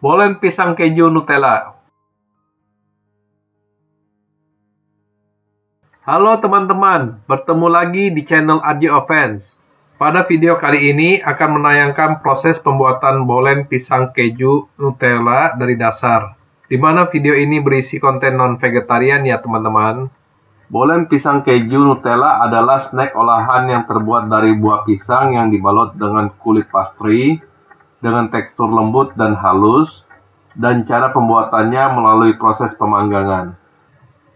Bolen pisang keju Nutella. Halo teman-teman, bertemu lagi di channel RJ Offense. Pada video kali ini akan menayangkan proses pembuatan bolen pisang keju Nutella dari dasar, di mana video ini berisi konten non-vegetarian ya teman-teman. Bolen pisang keju Nutella adalah snack olahan yang terbuat dari buah pisang yang dibalut dengan kulit pastry, dengan tekstur lembut dan halus, dan cara pembuatannya melalui proses pemanggangan.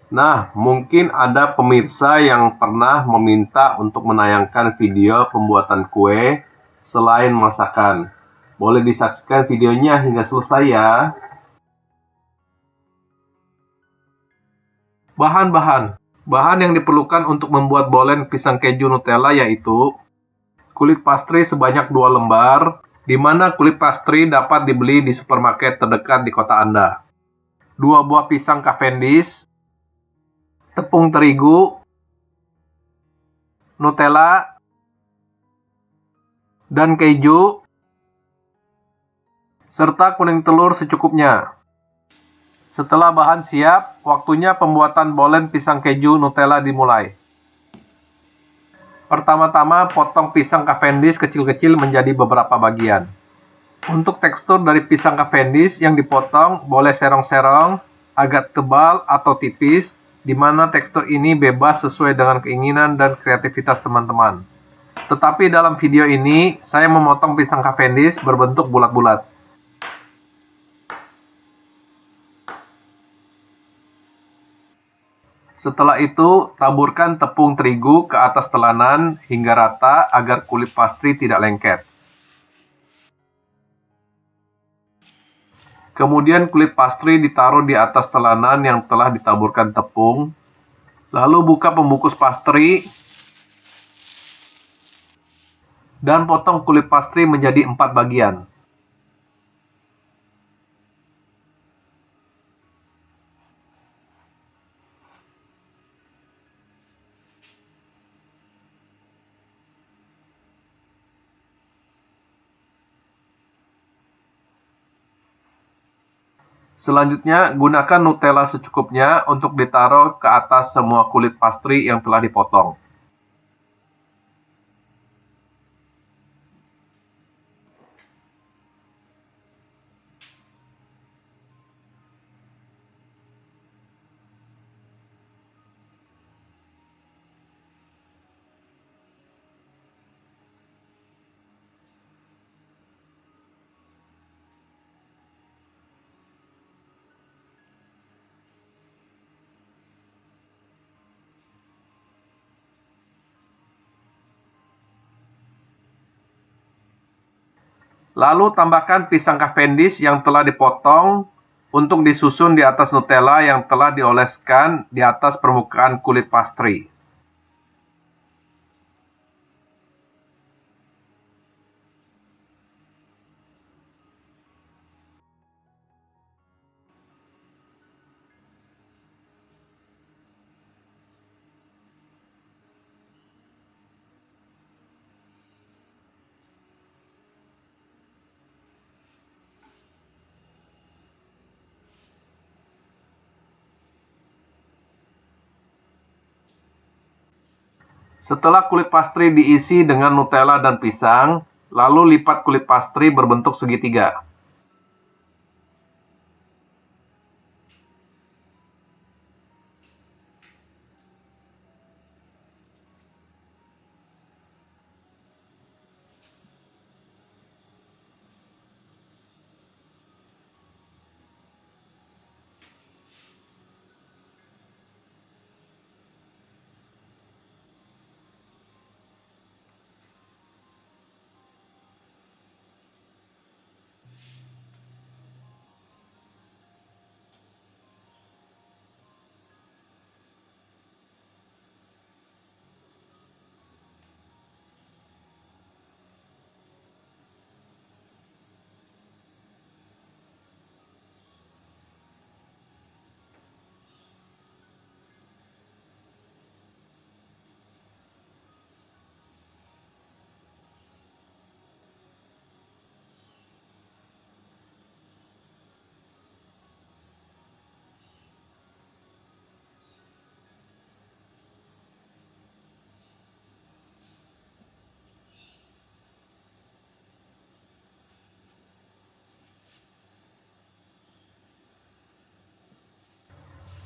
Nah, mungkin ada pemirsa yang pernah meminta untuk menayangkan video pembuatan kue selain masakan. Boleh disaksikan videonya hingga selesai ya. Bahan-bahan. Bahan yang diperlukan untuk membuat bolen pisang keju Nutella yaitu kulit pastry sebanyak 2 lembar, di mana kulit pastry dapat dibeli di supermarket terdekat di kota Anda. 2 buah pisang Cavendish, tepung terigu, Nutella, dan keju, serta kuning telur secukupnya. Setelah bahan siap, waktunya pembuatan bolen pisang keju Nutella dimulai. Pertama-tama, potong pisang Cavendish kecil-kecil menjadi beberapa bagian. Untuk tekstur dari pisang Cavendish yang dipotong boleh serong-serong, agak tebal atau tipis, di mana tekstur ini bebas sesuai dengan keinginan dan kreativitas teman-teman. Tetapi dalam video ini, saya memotong pisang Cavendish berbentuk bulat-bulat. Setelah itu, taburkan tepung terigu ke atas telanan hingga rata agar kulit pastry tidak lengket. Kemudian kulit pastry ditaruh di atas telanan yang telah ditaburkan tepung. Lalu buka pembungkus pastry dan potong kulit pastry menjadi 4 bagian. Selanjutnya, gunakan Nutella secukupnya untuk ditaruh ke atas semua kulit pastry yang telah dipotong. Lalu tambahkan pisang Cavendish yang telah dipotong untuk disusun di atas Nutella yang telah dioleskan di atas permukaan kulit pastry. Setelah kulit pastry diisi dengan Nutella dan pisang, lalu lipat kulit pastry berbentuk segitiga.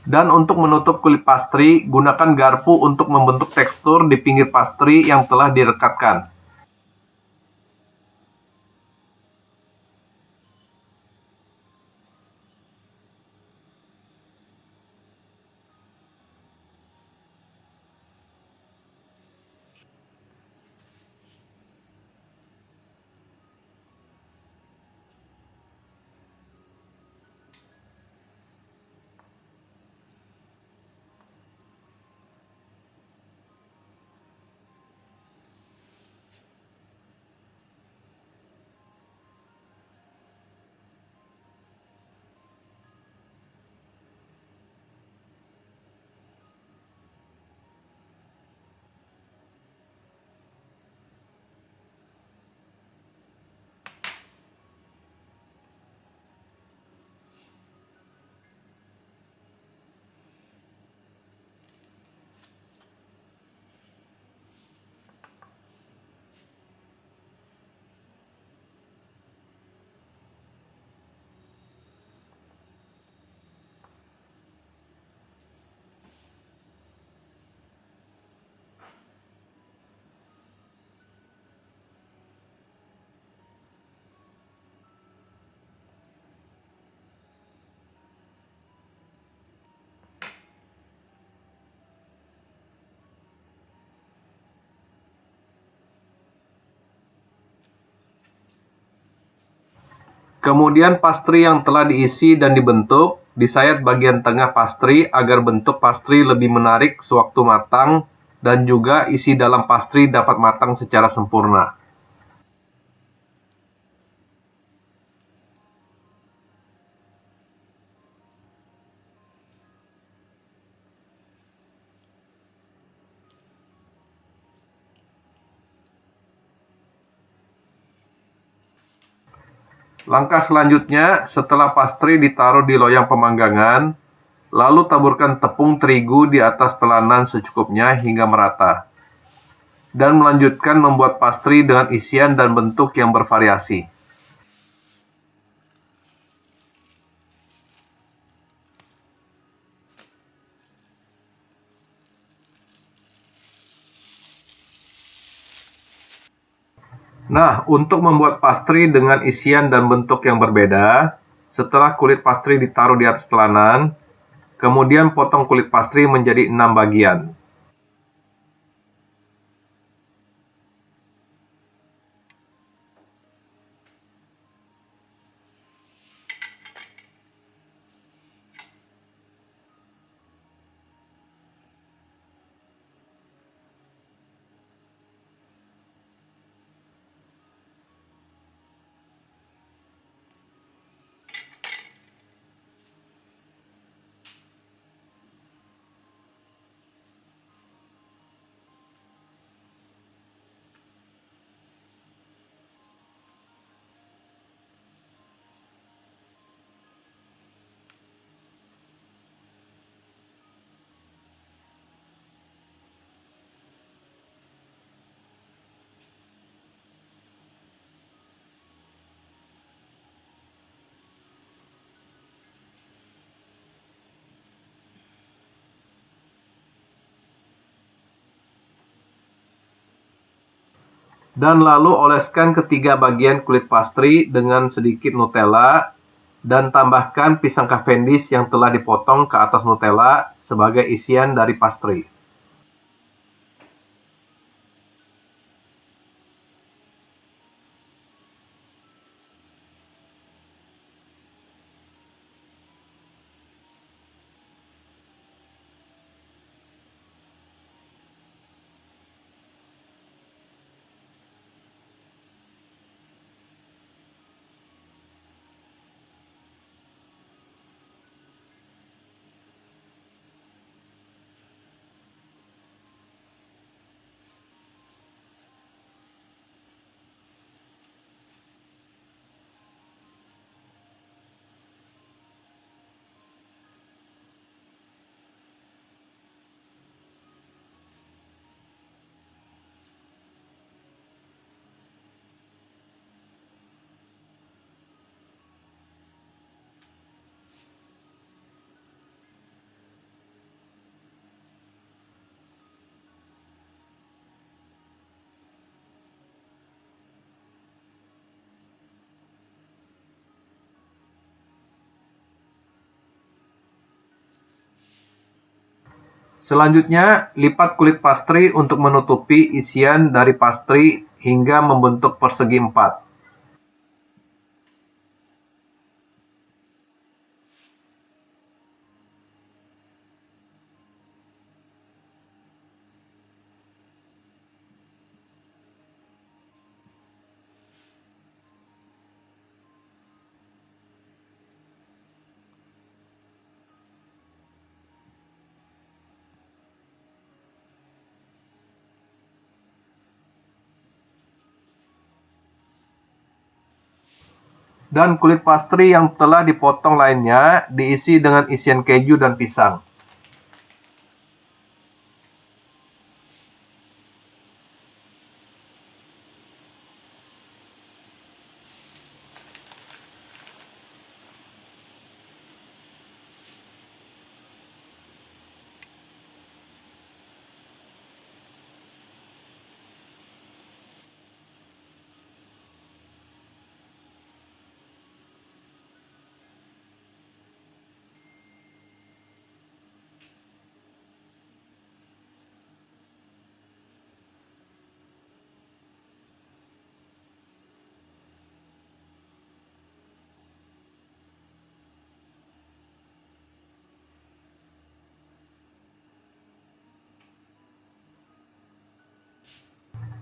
Dan untuk menutup kulit pastry, gunakan garpu untuk membentuk tekstur di pinggir pastry yang telah direkatkan. Kemudian pastry yang telah diisi dan dibentuk, disayat bagian tengah pastry agar bentuk pastry lebih menarik sewaktu matang dan juga isi dalam pastry dapat matang secara sempurna. Langkah selanjutnya, setelah pastry ditaruh di loyang pemanggangan, lalu taburkan tepung terigu di atas telanan secukupnya hingga merata. Dan melanjutkan membuat pastry dengan isian dan bentuk yang bervariasi. Nah, untuk membuat pastry dengan isian dan bentuk yang berbeda, setelah kulit pastry ditaruh di atas telanan, kemudian potong kulit pastry menjadi 6 bagian. Dan lalu oleskan ketiga bagian kulit pastry dengan sedikit Nutella dan tambahkan pisang Cavendish yang telah dipotong ke atas Nutella sebagai isian dari pastry. Selanjutnya, lipat kulit pastry untuk menutupi isian dari pastry hingga membentuk persegi 4. Dan kulit pastry yang telah dipotong lainnya diisi dengan isian keju dan pisang.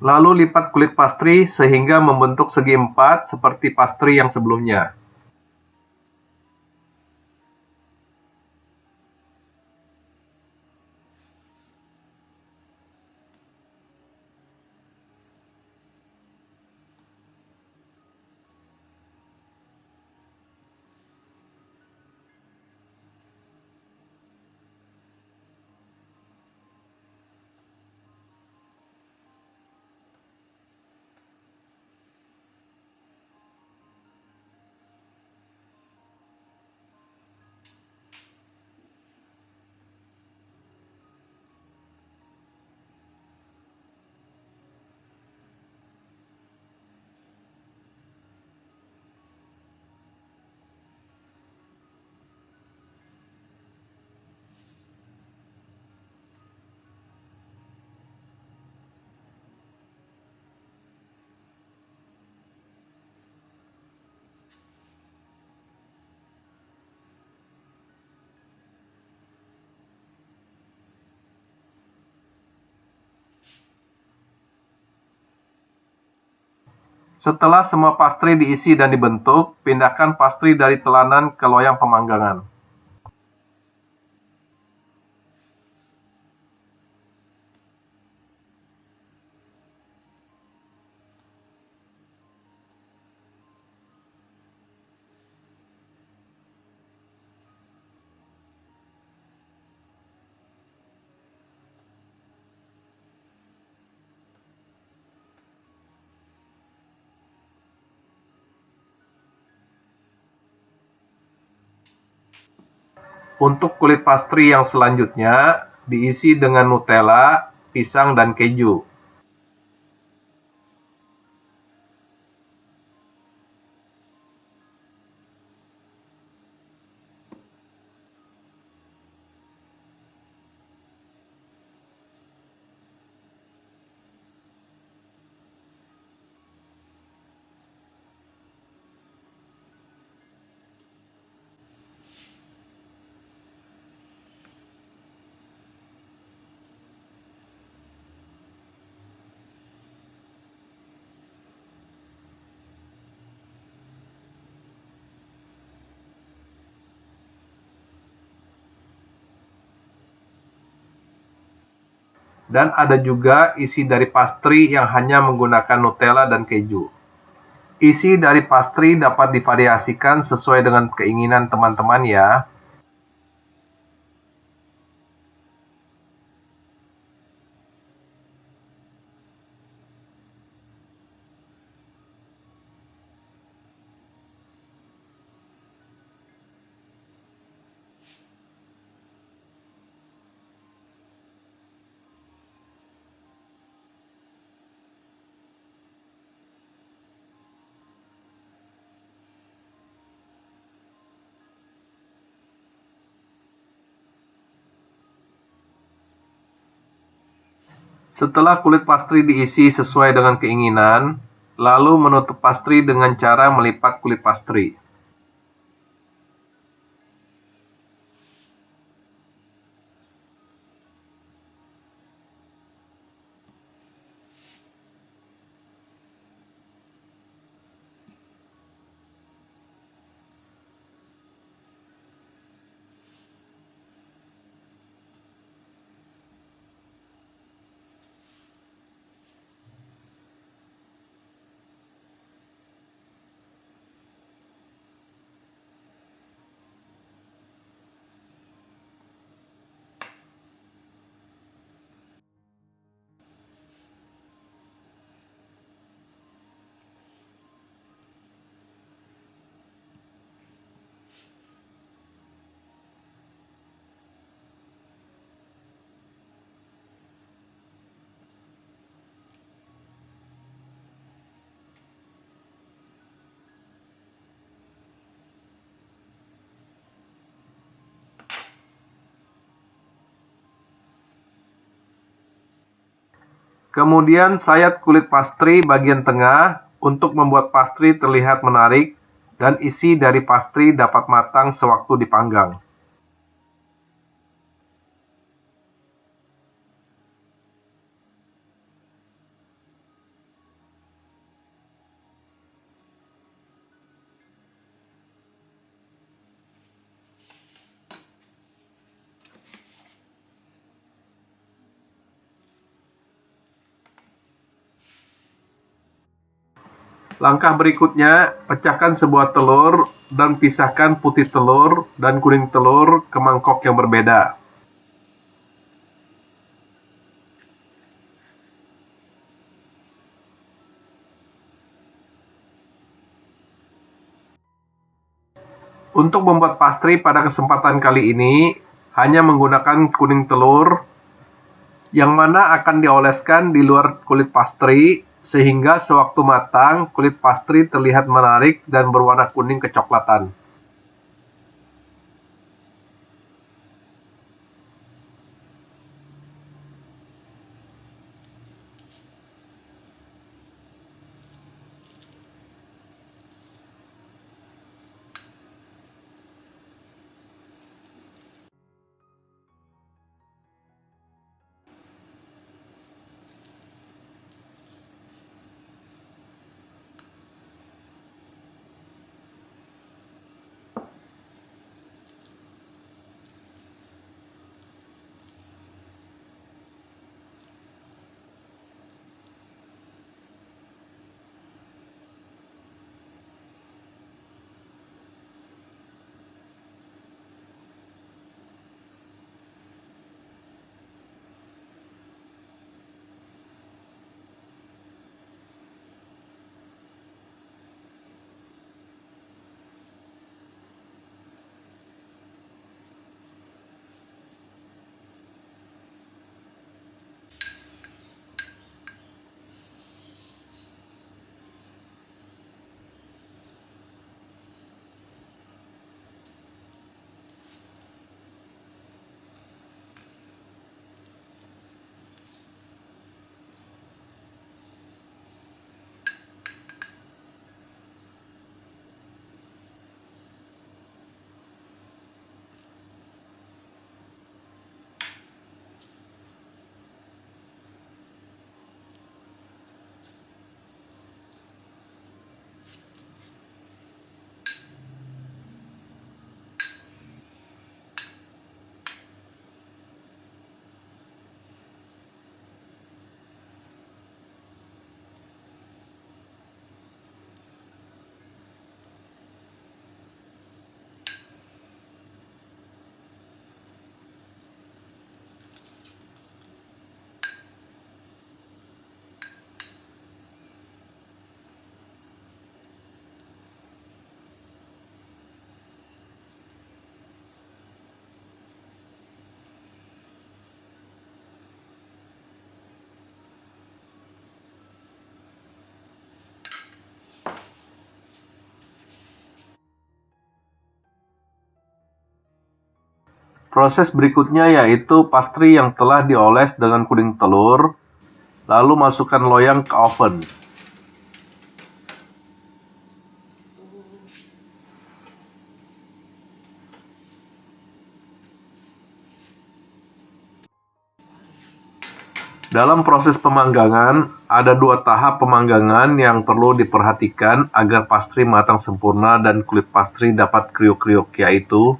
Lalu lipat kulit pastry sehingga membentuk segi 4 seperti pastry yang sebelumnya. Setelah semua pastry diisi dan dibentuk, pindahkan pastry dari telanan ke loyang pemanggangan. Untuk kulit pastry yang selanjutnya, diisi dengan Nutella, pisang, dan keju. Dan ada juga isi dari pastry yang hanya menggunakan Nutella dan keju. Isi dari pastry dapat divariasikan sesuai dengan keinginan teman-teman ya. Setelah kulit pastry diisi sesuai dengan keinginan, lalu menutup pastry dengan cara melipat kulit pastry. Kemudian sayat kulit pastry bagian tengah untuk membuat pastry terlihat menarik dan isi dari pastry dapat matang sewaktu dipanggang. Langkah berikutnya, pecahkan sebuah telur dan pisahkan putih telur dan kuning telur ke mangkok yang berbeda. Untuk membuat pastry pada kesempatan kali ini, hanya menggunakan kuning telur, yang mana akan dioleskan di luar kulit pastry, sehingga sewaktu matang, kulit pastry terlihat menarik dan berwarna kuning kecoklatan. Proses berikutnya yaitu pastry yang telah dioles dengan kuning telur, Lalu masukkan loyang ke oven. Dalam proses pemanggangan, ada 2 tahap pemanggangan yang perlu diperhatikan agar pastry matang sempurna dan kulit pastry dapat kriuk-kriuk, yaitu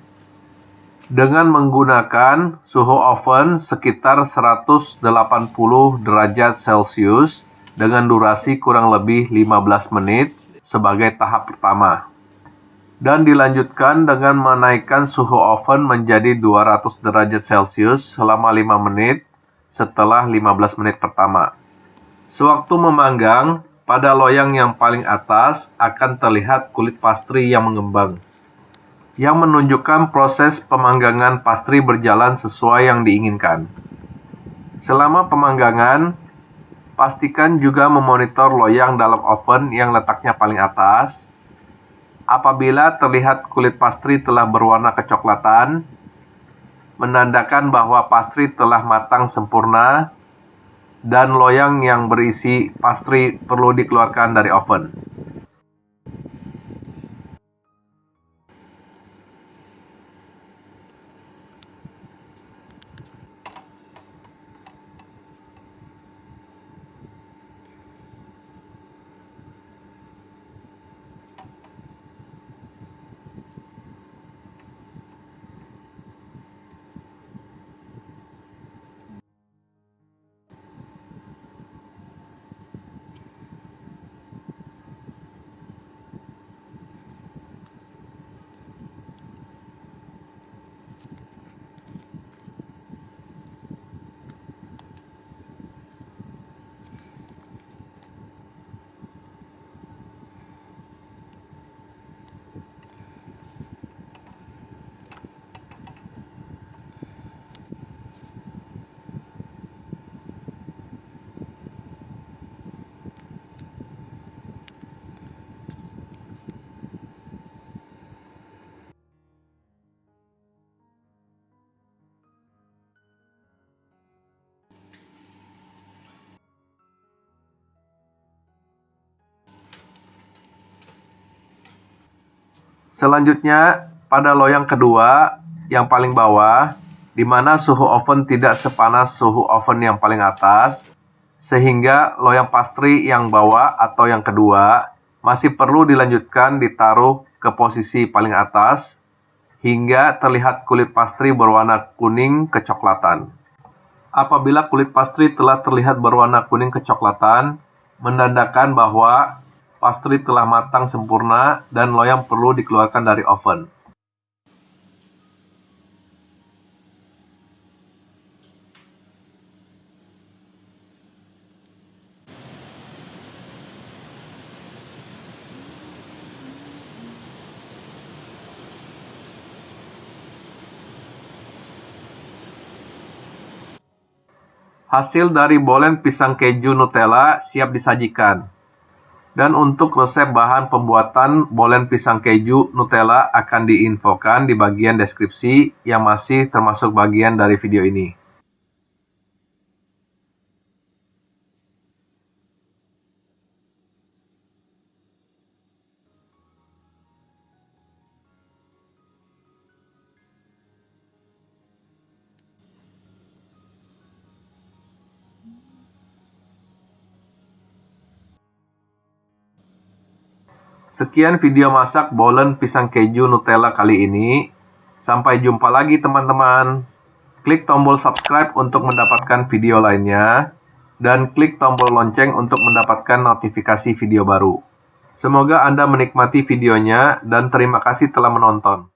dengan menggunakan suhu oven sekitar 180 derajat Celcius dengan durasi kurang lebih 15 menit sebagai tahap pertama. Dan dilanjutkan dengan menaikkan suhu oven menjadi 200 derajat Celcius selama 5 menit setelah 15 menit pertama. Sewaktu memanggang, pada loyang yang paling atas akan terlihat kulit pastry yang mengembang, yang menunjukkan proses pemanggangan pastry berjalan sesuai yang diinginkan. Selama pemanggangan, pastikan juga memonitor loyang dalam oven yang letaknya paling atas. Apabila terlihat kulit pastry telah berwarna kecoklatan, menandakan bahwa pastry telah matang sempurna dan loyang yang berisi pastry perlu dikeluarkan dari oven. Selanjutnya, pada loyang kedua, yang paling bawah, di mana suhu oven tidak sepanas suhu oven yang paling atas, sehingga loyang pastry yang bawah atau yang kedua masih perlu dilanjutkan ditaruh ke posisi paling atas, hingga terlihat kulit pastry berwarna kuning kecoklatan. Apabila kulit pastry telah terlihat berwarna kuning kecoklatan, menandakan bahwa pastry telah matang sempurna dan loyang perlu dikeluarkan dari oven. Hasil dari bolen pisang keju Nutella siap disajikan. Dan untuk resep bahan pembuatan bolen pisang keju Nutella akan diinfokan di bagian deskripsi yang masih termasuk bagian dari video ini. Sekian video masak bolen pisang keju Nutella kali ini. Sampai jumpa lagi teman-teman. Klik tombol subscribe untuk mendapatkan video lainnya. Dan klik tombol lonceng untuk mendapatkan notifikasi video baru. Semoga Anda menikmati videonya dan terima kasih telah menonton.